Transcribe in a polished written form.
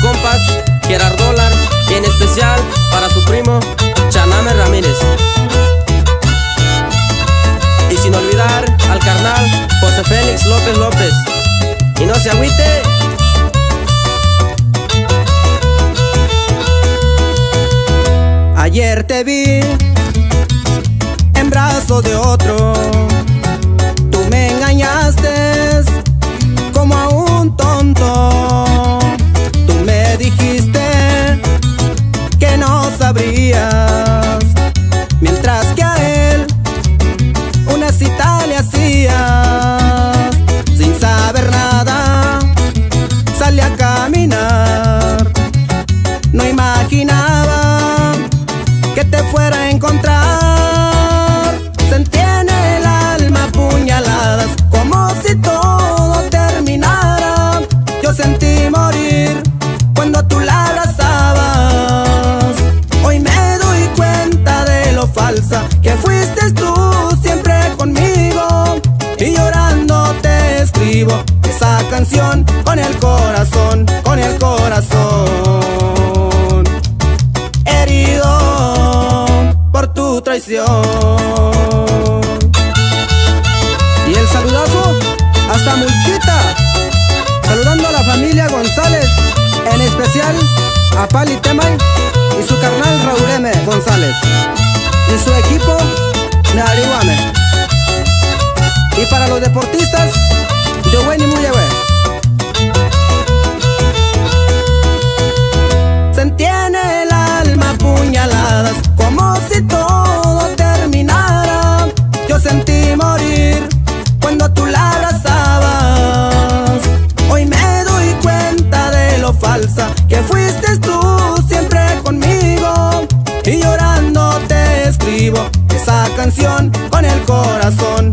compas Gerard Dólar y en especial para su primo Chaname Ramírez. Y sin olvidar al carnal José Félix López López. Y no se agüite. Ayer te vi en brazos de otro, tú me engañaste como a un tonto. Tú me dijiste que no sabrías, mientras que a él una cita le hacías. Sin saber nada salí a caminar, no imaginaba que te fuera a encontrar. Sentí en el alma puñaladas, como si todo terminara. Yo sentí morir cuando tú la abrazabas. Hoy me doy cuenta de lo falsa que fuiste tú siempre conmigo. Y llorando te escribo esa canción con el corazón, con el corazón herido por tu traición. Y el saludazo hasta Mulquita, saludando a la familia González, en especial a Pali Temay y su carnal Raúl M. González y su equipo Narihuame. Y para los deportistas de Weni Muyehue, sentí en el alma puñaladas, como si todo terminara. Yo sentí morir cuando tú la abrazabas. Hoy me doy cuenta de lo falsa que fuiste tú siempre conmigo. Y llorando te escribo esa canción con el corazón,